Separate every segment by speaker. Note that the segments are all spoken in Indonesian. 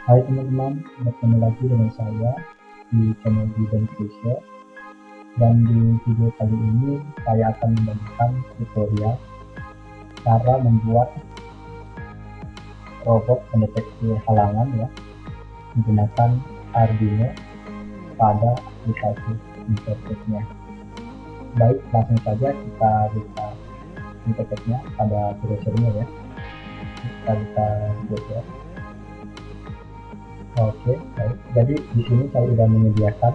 Speaker 1: Hai teman-teman, bertemu lagi dengan saya di channel Given Future. Dan di video kali ini saya akan membagikan tutorial cara membuat robot pendeteksi halangan ya menggunakan Arduino pada aplikasi interface-nya. Baik, langsung saja kita buka interface-nya pada browser-nya ya. Kita buka browser. Oke, baik. Jadi di sini saya sudah menyediakan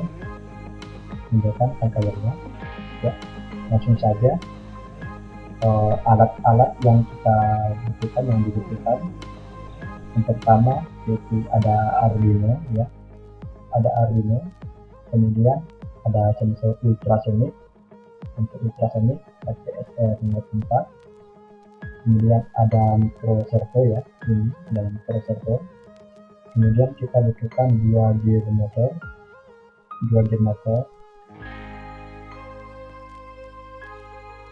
Speaker 1: file-nya ya. Langsung saja alat-alat yang kita butuhkan, yang dibutuhkan yang pertama yaitu ada Arduino ya, ada Arduino, kemudian ada sensor ultrasonic untuk ultrasonic SPSR04, kemudian ada micro servo ya, ini adalah micro servo. Kemudian kita butuhkan dua gear motor,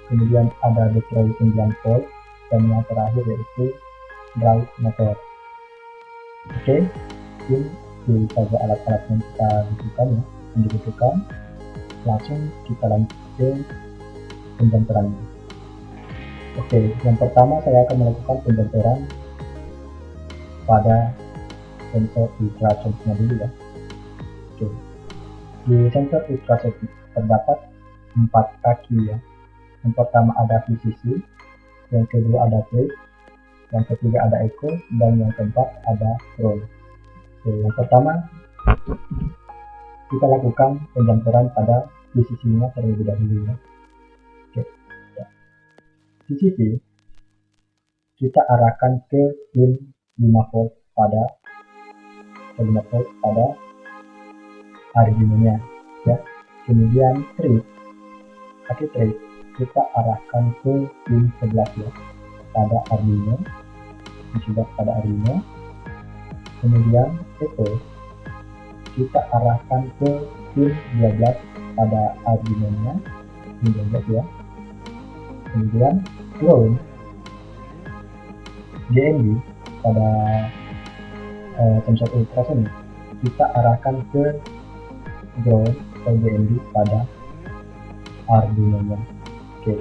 Speaker 1: kemudian ada baterai 9 volt, dan yang terakhir yaitu drive motor. Oke, ini saja alat-alat yang kita butuhkan langsung kita lanjut ke pembentukannya. Oke, yang pertama saya akan melakukan pembentukan pada sensor ultrasonic dulu ya. Oke, di sensor ultrasonic terdapat 4 kaki ya. Yang pertama ada VCC, yang kedua ada plate, yang ketiga ada echo, dan yang keempat ada roll. Oke, yang pertama kita lakukan pembentukan pada VCC-nya terlebih dahulu ya. Oke, ya. VCC kita arahkan ke pin 5 volt pada Arduino-nya ya. Kemudian kaki trade kita arahkan ke pin 11 ya pada Arduino, kemudian echo kita arahkan ke pin 12 pada Arduino-nya, pin 12 ya. Kemudian ground GND pada sensor ultrasonic kita arahkan ke ground atau GND pada Arduino-nya. Oke,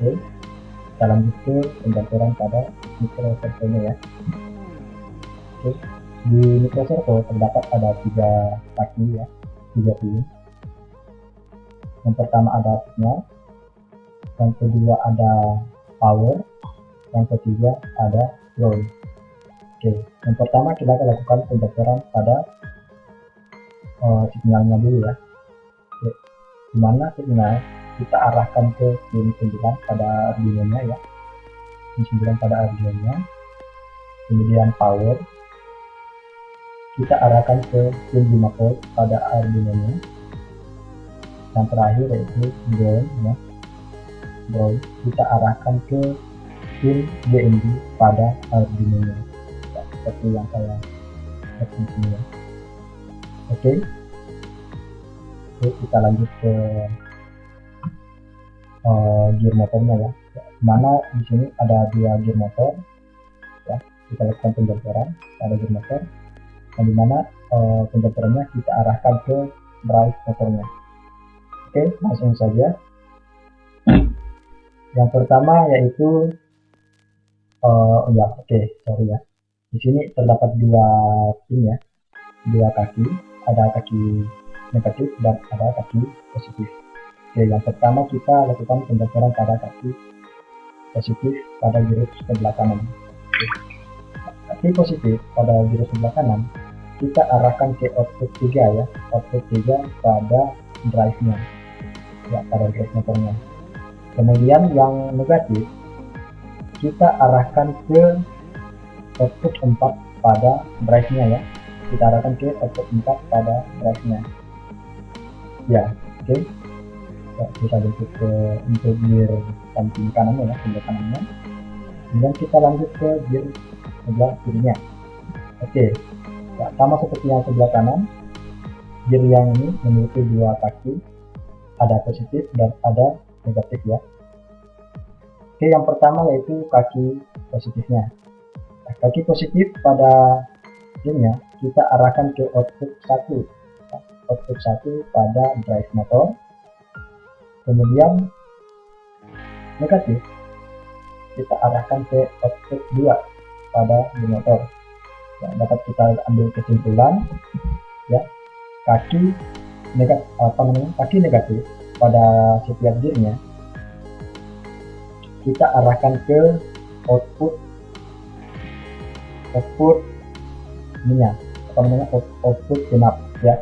Speaker 1: kita lanjut ke pembentukan pada micro servo-nya ya. Oke, di micro servo terdapat ada 3 kaki ya, 3 pin. Yang pertama ada signal, yang kedua ada power, yang ketiga ada ground. Oke, yang pertama kita akan lakukan pembentukan pada signalnya dulu ya. Oke, dimana signal kita arahkan ke pin 9 pada Arduino-nya ya, pin 9 pada Arduino-nya. Kemudian power kita arahkan ke pin 5 volt pada Arduino-nya. Yang terakhir yaitu ground ya, ground kita arahkan ke pin GND pada Arduino-nya ya, seperti yang saya lihat di sini ya. Oke, kita lanjut ke gear motornya ya. Mana di sini ada 2 gear motor ya, kita lakukan pembentukan pada gear motor, dan dimana pembentukannya kita arahkan ke drive motornya. Oke, langsung saja. Yang pertama yaitu di sini terdapat 2 pin ya, 2 kaki, ada kaki negatif dan ada kaki positif. Oke, yang pertama kita lakukan pembentukan pada kaki positif pada giros sebelah kanan. Oke. Kaki positif pada giros sebelah kanan kita arahkan ke output 3 ya, output 3 pada drive-nya ya, pada drive motornya. Kemudian yang negatif kita arahkan ke output 4 pada drive-nya ya, kita arahkan ke output 4 pada drive-nya ya. Oke, ya, kita bentuk ke untuk gear samping kanannya ya, sebelah kanannya. Kemudian kita lanjut ke gear sebelah kirinya. Oke, ya, sama seperti yang sebelah kanan, gear yang ini memiliki 2 kaki, ada positif dan ada negatif ya. Oke, yang pertama yaitu kaki positifnya. Kaki positif pada gearnya kita arahkan ke output 1, output 1 pada drive motor. Kemudian negatif kita arahkan ke output 2 pada gear motor. Ya, dapat kita ambil kesimpulan ya, kaki negatif pada setiap gearnya kita arahkan ke output minyak output genap ya,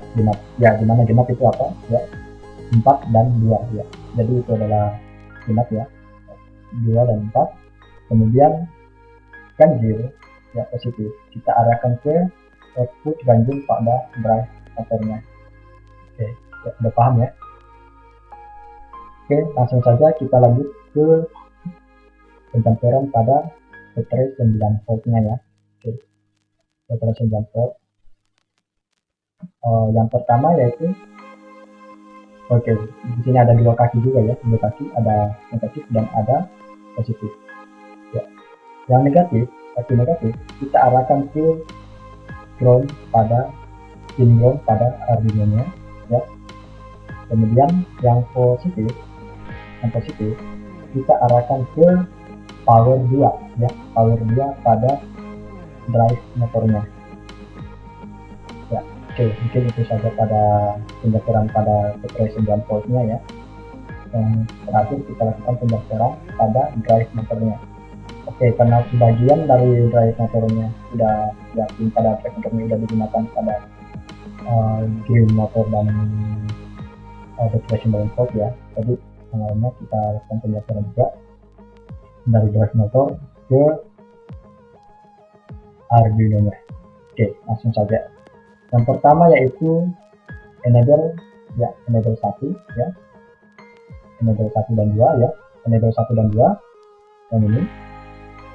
Speaker 1: dimana genap itu apa ya, 4 dan 2 ya, jadi itu adalah genap ya, 2 dan 4. Kemudian ganjil ya, positif kita arahkan ke output ganjil pada drive motornya. Oke ya, udah paham ya. Oke, langsung saja kita lanjut ke pentemperan pada baterai 9 volt nya ya. Oke, baterai 9 volt. Yang pertama yaitu di sini ada dua kaki juga ya, dua kaki, ada negatif dan ada positif ya. Yang negatif, kaki negatif kita arahkan ke ground pada pin ground pada Arduino nya ya. Kemudian yang positif kita arahkan ke power 2 ya, power 2 pada drive motornya ya. Oke, mungkin itu saja pada pendaftaran pada baterai 9 volt nya ya. Yang terakhir kita lakukan pendaftaran pada drive motornya. Oke, karena sebagian dari drive motornya sudah yakin pada drive motornya sudah digunakan pada gear motor dan baterai 9 volt ya, jadi semuanya kita lakukan pendaftaran juga dari drive motor ke Arduino nya. Oke, langsung saja. Yang pertama yaitu enable ya, enable 1 ya, enable 1 dan 2 ya, enable 1 dan 2 yang ini,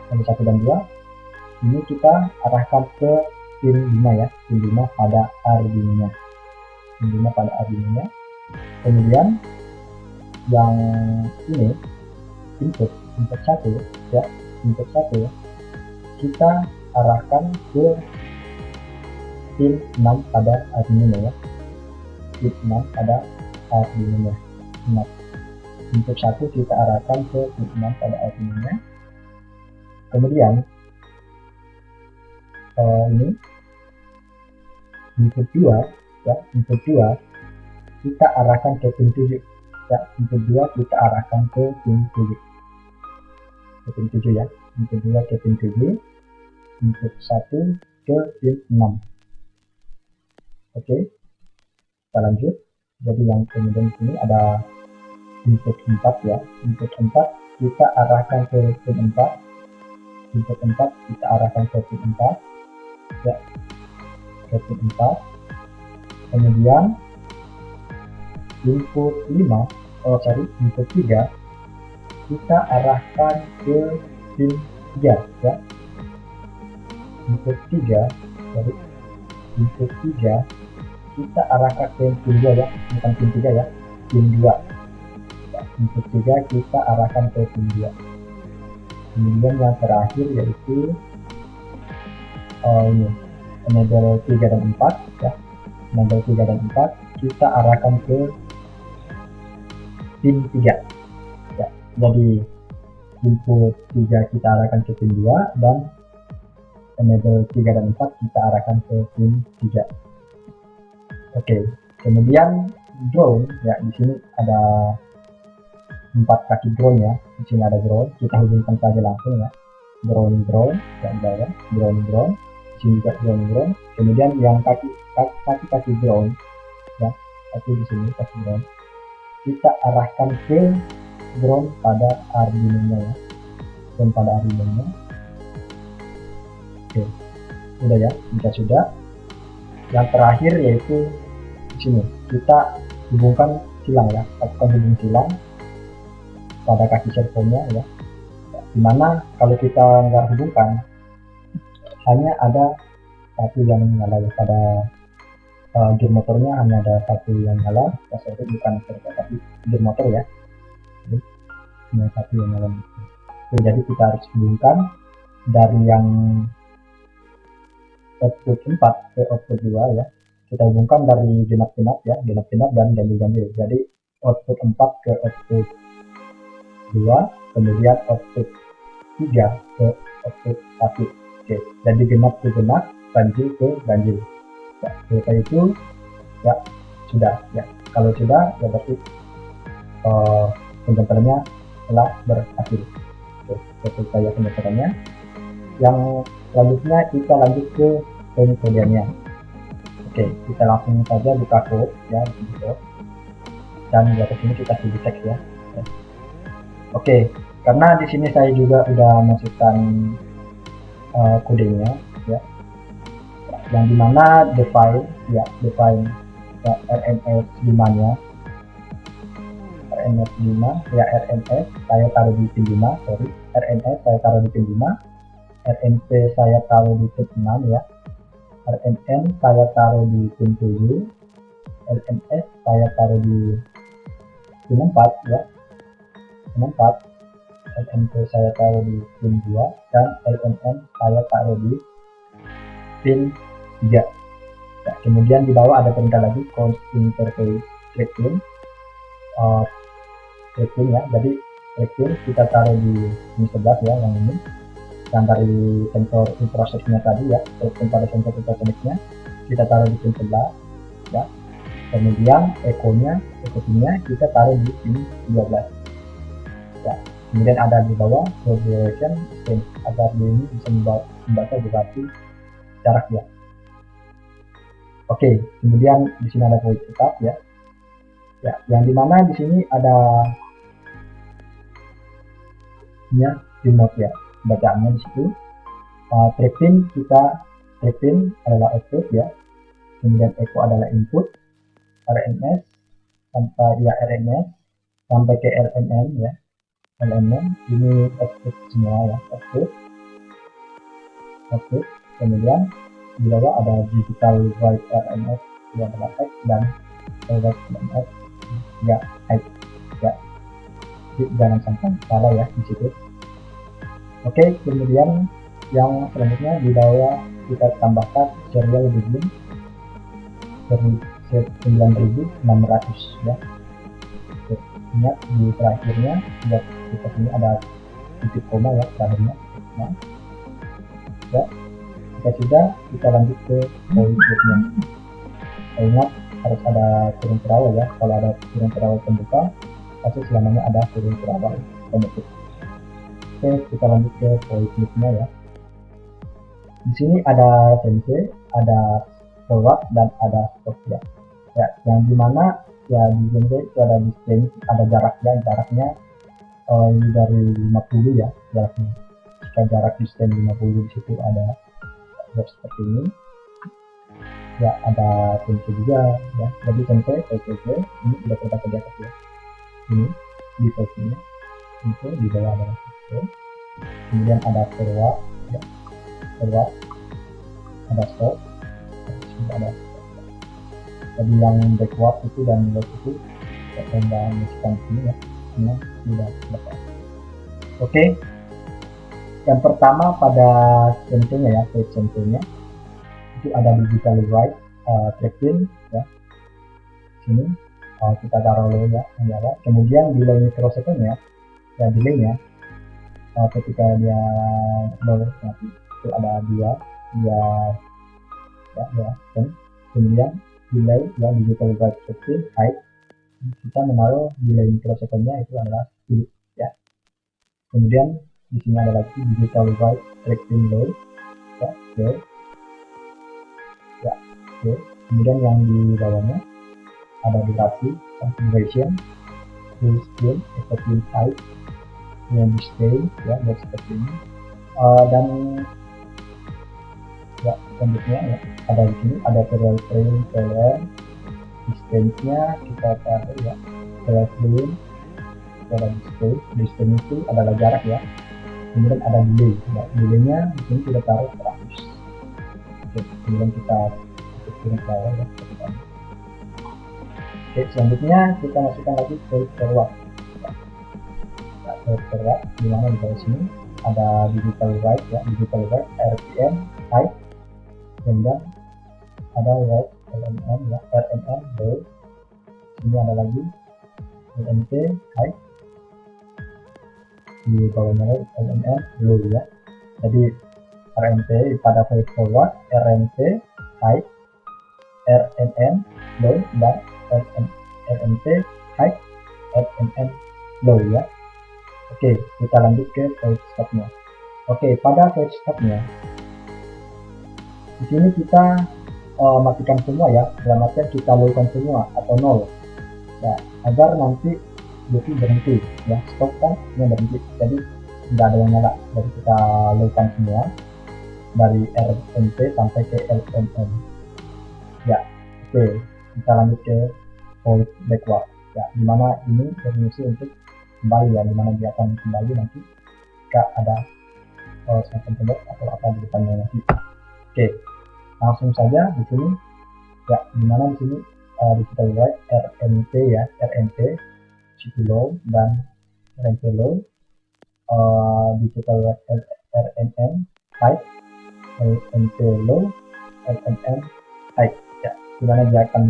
Speaker 1: enable 1 dan 2 ini kita arahkan ke pin 5 ya, pin 5 pada Arduino nya, pin 5 pada Arduino nya. Kemudian yang ini input 1 ya, input 1 kita arahkan ke pin 6 pada Arduino ya, pin 6 pada Arduino nya. Input 1 kita arahkan ke pin 6 pada Arduino nya. Kemudian ini input 2 ya, input 2 kita arahkan ke pin 7 ya, input 2 kita arahkan ke pin 7, ke pin 7 ya, input 2 ke pin 7, input 1 ke pin 6. Oke, kita lanjut. Jadi yang kemudian sini ada input 4 ya, input 4 kita arahkan ke pin 4, input 4 kita arahkan ke pin 4 ya, ke pin 4. Kemudian input 3 kita arahkan ke pin 3 ya, input 3 jadi input 3 kita arahkan ke pin 2 ya, bukan pin 3 ya, pin 2 ya, input 3 kita arahkan ke pin 2. Kemudian yang terakhir yaitu ini enable 3 dan 4 ya, enable 3 dan 4 kita arahkan ke pin 3 ya, jadi input 3 kita arahkan ke pin 2 dan enable 3 dan 4 kita arahkan ke pin 3. Oke, kemudian ground ya, di sini ada 4 kaki ground ya, di sini ada ground, kita hubungkan saja langsung ya, ground ya, bawah ground, di sini juga ground. Kemudian yang kaki ground ya, satu di sini kaki ground kita arahkan ke ground pada Arduino nya ya, ground pada Arduino nya. Oke, sudah ya, jika sudah, yang terakhir yaitu di sini kita hubungkan silang ya, lakukan hubung silang pada kaki servonya ya, dimana kalau kita nggak hubungkan hanya ada satu yang nyala ya, pada gear motornya hanya ada satu yang nyala, sorry bukan servo tapi gear motor ya, jadi hanya satu yang nyala. Oke, jadi kita harus hubungkan dari yang output 4 ke output 2 ya. Kita hubungkan dari genap-genap ya, genap-genap dan ganjil-ganjil. Jadi output 4 ke output 2, kemudian output 3 ke output 1. Oke, jadi genap ke genap, ganjil ke ganjil. Ya, setelah itu ya sudah ya. Kalau sudah ya berarti konverternya telah berhasil. Oke, selesai konverternya. Yang selanjutnya kita lanjut ke penyesuaiannya. Oke, kita langsung saja buka code ya, gitu. Dan di atas ini kita pilih teks ya. Oke, karena di sini saya juga udah masukkan kodenya ya, yang dimana define ya RMS 5 nya, RMS 5 ya, RMS saya taruh di pin 5, sorry, RMS saya taruh di pin 5, RMP saya taruh di pin 6 ya, RMN saya taruh di pin 7, LMS saya taruh di pin 4 ya, pin 4, LMP saya taruh di pin 2, dan LMN saya taruh di pin 3 ya. Kemudian di bawah ada perintah lagi cause interface tracking ya, jadi tracking kita taruh di pin 11 ya, yang ini, dan dari sensor infrastrukturnya tadi ya, tracking pada sensor infrastrukturnya kita taruh di pin 11 ya. Kemudian echo-nya kita taruh di pin 12 ya. Kemudian ada di bawah duration distance agar dia ini bisa membaca durasi jarak ya. Oke, kemudian di sini ada void setup ya. Ya, yang dimana di sini ada remote ya, bacaannya di situ. Tracking adalah output ya. Kemudian echo adalah input, RMS sampai ya RMS sampai ke LMN ya. LMN ini output semua ya, output. Kemudian di bawah ada digital write RMS itu adalah X, dan write RMS ya X ya. Jadi jangan sampai salah ya di situ. Oke, kemudian yang selanjutnya di bawah kita tambahkan serial begin 9600 ya. Ingat di terakhirnya buat kita ini ada titik koma ya terakhirnya. Nah, ya, jika sudah kita lanjut ke void loop-nya. Ingat harus ada kurung terawal ya, kalau ada kurung terawal pembuka pasti selamanya ada kurung terawal penutup. Oke, kita lanjut ke void loop-nya ya. Di sini ada sensei, ada forward, dan ada stop ya. Ya, yang dimana ya di sensei itu ada distance, ada jaraknya dari 50 ya jaraknya. Jika jarak distance 50 di situ ada seperti ini. Ya, ada sensei juga ya. Jadi sensei ini sudah terdapat di atas ya. Ini di posisinya. Itu di bawah ada sensei. Kemudian ada forward ya. Forward, ada stop, ada stop. Jadi yang backward itu dan left itu saya nggak masukkan sini ya, semua sudah dapat. Oke, yang pertama pada sensenya ya, page sensenya itu ada digital write tracking ya. Sini kita taruh low ya, nyala. Kemudian delay microsecond ya, delaynya ketika dia low nanti itu ada dua ya, kemudian delay ya, digital write tracking height kita menaruh delay microsecondnya itu adalah 10 ya. Kemudian di sini ada lagi digital write tracking low ya, oke. Kemudian yang di bawahnya ada durasi, configuration, full screen, screen type, yang display ya, dan seperti ini. Dan ya selanjutnya ya, ada di sini ada serial frame, distance-nya kita taruh ya, serial frame, ada distance itu adalah jarak ya. Kemudian ada delay ya, delaynya di sini kita taruh 100. Oke, kemudian kita tutup bawah ya. Oke, selanjutnya kita masukkan lagi ke forward. Forward di mana di bawah sini ada digital write ya, digital write RPM type, kemudian ada right LMN ya, RMN low, ini ada lagi LMT high, di bawahnya LMN low ya. Jadi RMT pada voice forward, RMT high, RMN low, dan RMT high, RMN low ya. Oke, kita lanjut ke voice stopnya. Oke, pada voice stopnya di sini kita matikan semua ya, dalam artian kita lowkan semua atau nol ya, agar nanti itu berhenti ya, stop kan ini berhenti, jadi tidak ada yang nyala. Jadi kita lowkan semua dari RMT sampai ke LMN ya. Oke, kita lanjut ke voice backward ya, dimana ini berfungsi untuk kembali ya, dimana dia akan kembali nanti jika ada semacam tembok atau apa di depannya nanti. Oke, langsung saja di sini ya, dimana di sini digital right RMT ya, RMT city low dan RMT low, digital right RMN high, RMT low, RMN high ya, dimana dia akan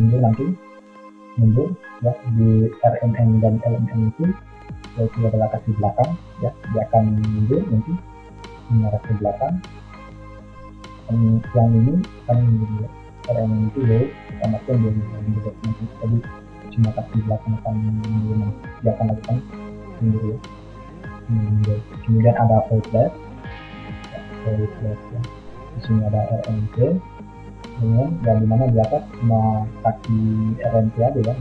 Speaker 1: mundur ya di RMN dan LMN itu, yaitu adalah kaki belakang ya, dia akan mundur nanti mengarah ke belakang. Yang ini kan RMN itu low, sama pun dia mundur nanti, jadi cuma kaki belakang akan mundur, dia akan lakukan mundur ya. Kemudian ada forward left ya, di sini ada RMT dan dimana di atas cuma kaki RMT aja ya,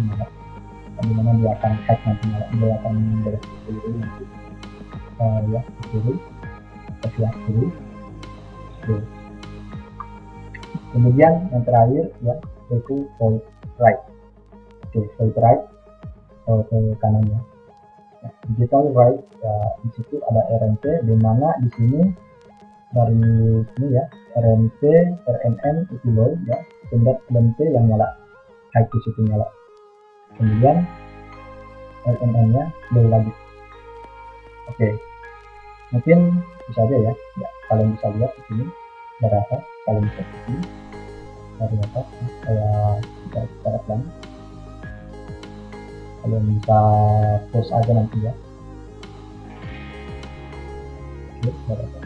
Speaker 1: dimana dia akan hack nanti, dia akan beres kiri nanti ya, kiri sebelah kiri. Kemudian yang terakhir ya, yaitu void right. Oke, void right ke kanannya ya, digital right ya, di situ ada RMT, dimana di sini dari sini ya, RMT RMN itu low ya, kemudian LMT yang nyala, high to situ nyala, kemudian LMN nya low lagi. Oke, mungkin bisa aja ya, kalian bisa lihat di sini dari atas, kalian bisa di sini dari atas saya secara pelan, kalian bisa pause aja nanti ya. Oke, dari atas.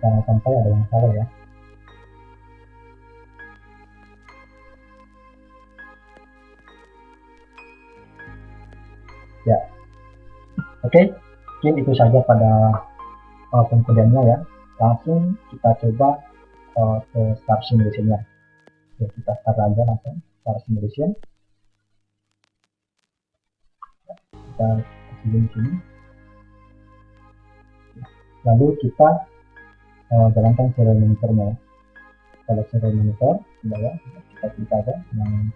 Speaker 1: Jangan sampai ada yang salah ya. Ya, oke, mungkin itu saja pada pengkodeannya ya. Langsung kita coba ke start simulation-nya. Oke, kita start aja langsung start simulation. Kita kecilin sini. Lalu kita jalankan serial monitornya. Kalau serial monitor, sudah ya, kita klik aja yang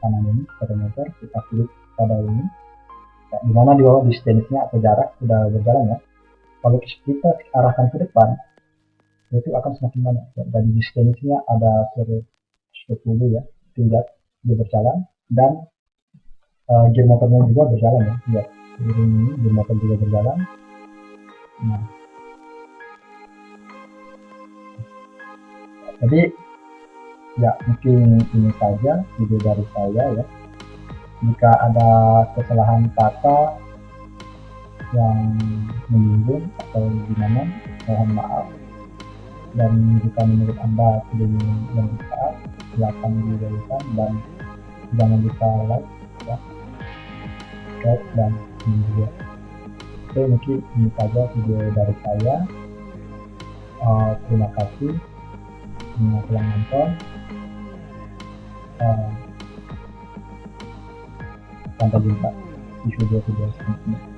Speaker 1: kanan ini serial monitor, kita klik pada ini. Ya, dimana di bawah distance-nya atau jarak sudah berjalan ya. Kalau kita arahkan ke depan, itu akan semakin banyak ya. Dari distance-nya ada 10 ya, tidak dia berjalan, dan gear motornya juga berjalan ya. Lihat, ini gear motor juga berjalan. Nah, jadi ya mungkin ini saja video dari saya ya. Jika ada kesalahan kata yang menyinggung atau gimana, mohon maaf. Dan jika menurut Anda video ini yang bermanfaat, silakan diberikan, dan jangan lupa like ya, subscribe, dan komen juga. Oke, mungkin ini saja video dari saya. Terima kasih telah nonton. Sampai jumpa di video-video selanjutnya.